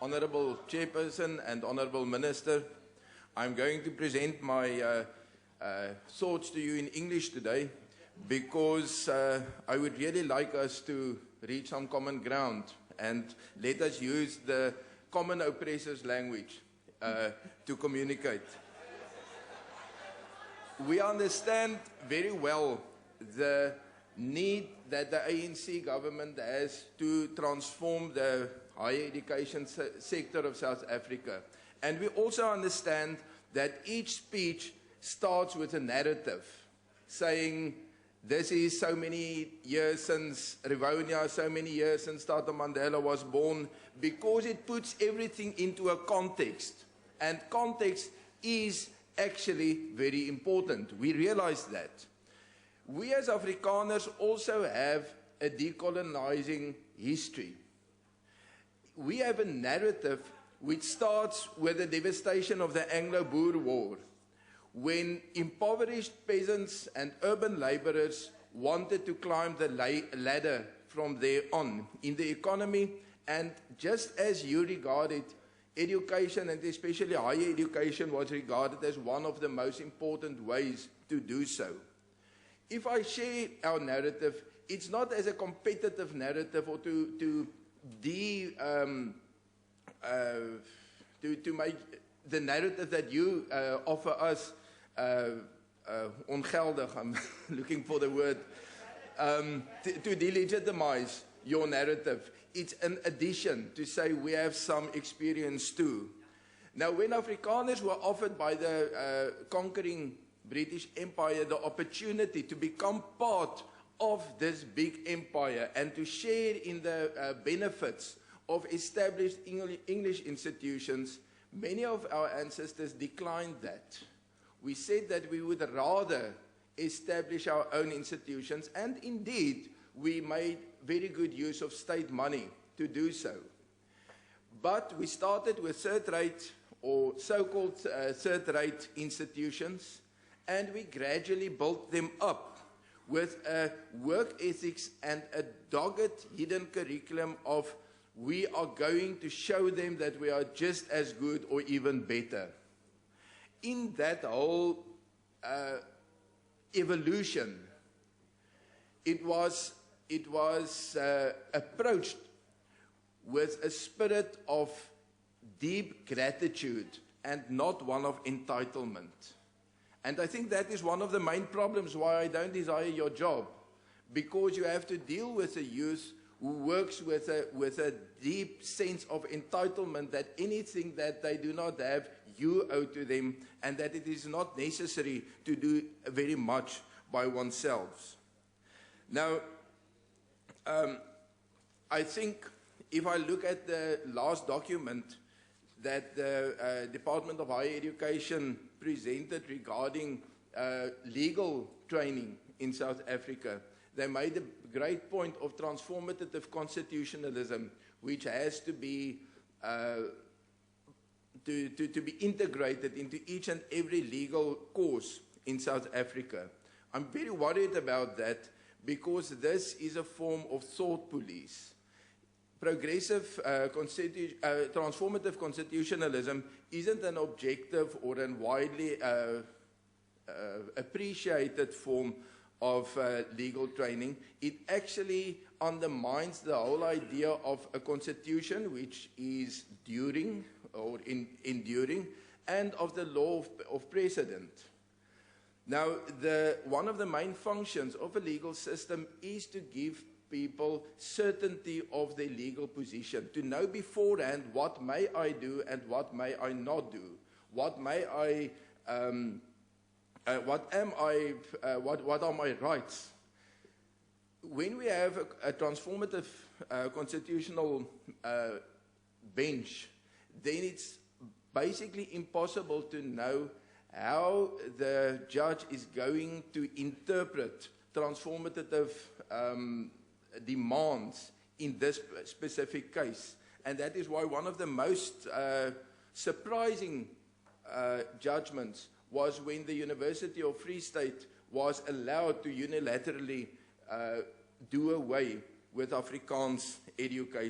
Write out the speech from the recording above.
Honourable Chairperson and Honourable Minister, I'm going to present my thoughts to you in English today because I would really like us to reach some common ground and let us use the common oppressor's language to communicate. We understand very well the need that the ANC government has to transform the higher education sector of South Africa. And we also understand that each speech starts with a narrative saying, this is so many years since Rivonia, so many years since Tata Mandela was born, because it puts everything into a context. And context is actually very important. We realize that. We as Afrikaners also have a decolonizing history. We have a narrative which starts with the devastation of the Anglo-Boer War, when impoverished peasants and urban laborers wanted to climb the ladder from there on in the economy, and just as you regarded education, and especially higher education, was regarded as one of the most important ways to do so. If I share our narrative, it's not as a competitive narrative or to make the narrative that you offer us ongeldig, I'm looking for the word, to delegitimize your narrative. It's an addition to say we have some experience too. Now, when Afrikaners were offered by the conquering British Empire the opportunity to become part of this big empire and to share in the benefits of established English institutions, many of our ancestors declined that. We said that we would rather establish our own institutions, and indeed we made very good use of state money to do so. But we started with third-rate or so-called third-rate institutions, and we gradually built them up with a work ethics and a dogged hidden curriculum of we are going to show them that we are just as good or even better. In that whole evolution, it was approached with a spirit of deep gratitude and not one of entitlement. And I think that is one of the main problems why I don't desire your job, because you have to deal with a youth who works with a deep sense of entitlement that anything that they do not have, you owe to them, and that it is not necessary to do very much by oneself. Now, I think if I look at the last document that the Department of Higher Education presented regarding legal training in South Africa, they made a great point of transformative constitutionalism, which has to be integrated into each and every legal course in South Africa. I'm very worried about that because this is a form of thought police. Progressive, transformative constitutionalism isn't an objective or a widely appreciated form of legal training. It actually undermines the whole idea of a constitution which is enduring, and of the law of precedent. Now, one of the main functions of a legal system is to give people certainty of their legal position, to know beforehand what may I do and what may I not do, what are my rights. When we have a transformative constitutional bench, then it's basically impossible to know how the judge is going to interpret transformative demands in this specific case. And that is why one of the most surprising judgments was when the University of Free State was allowed to unilaterally do away with Afrikaans education.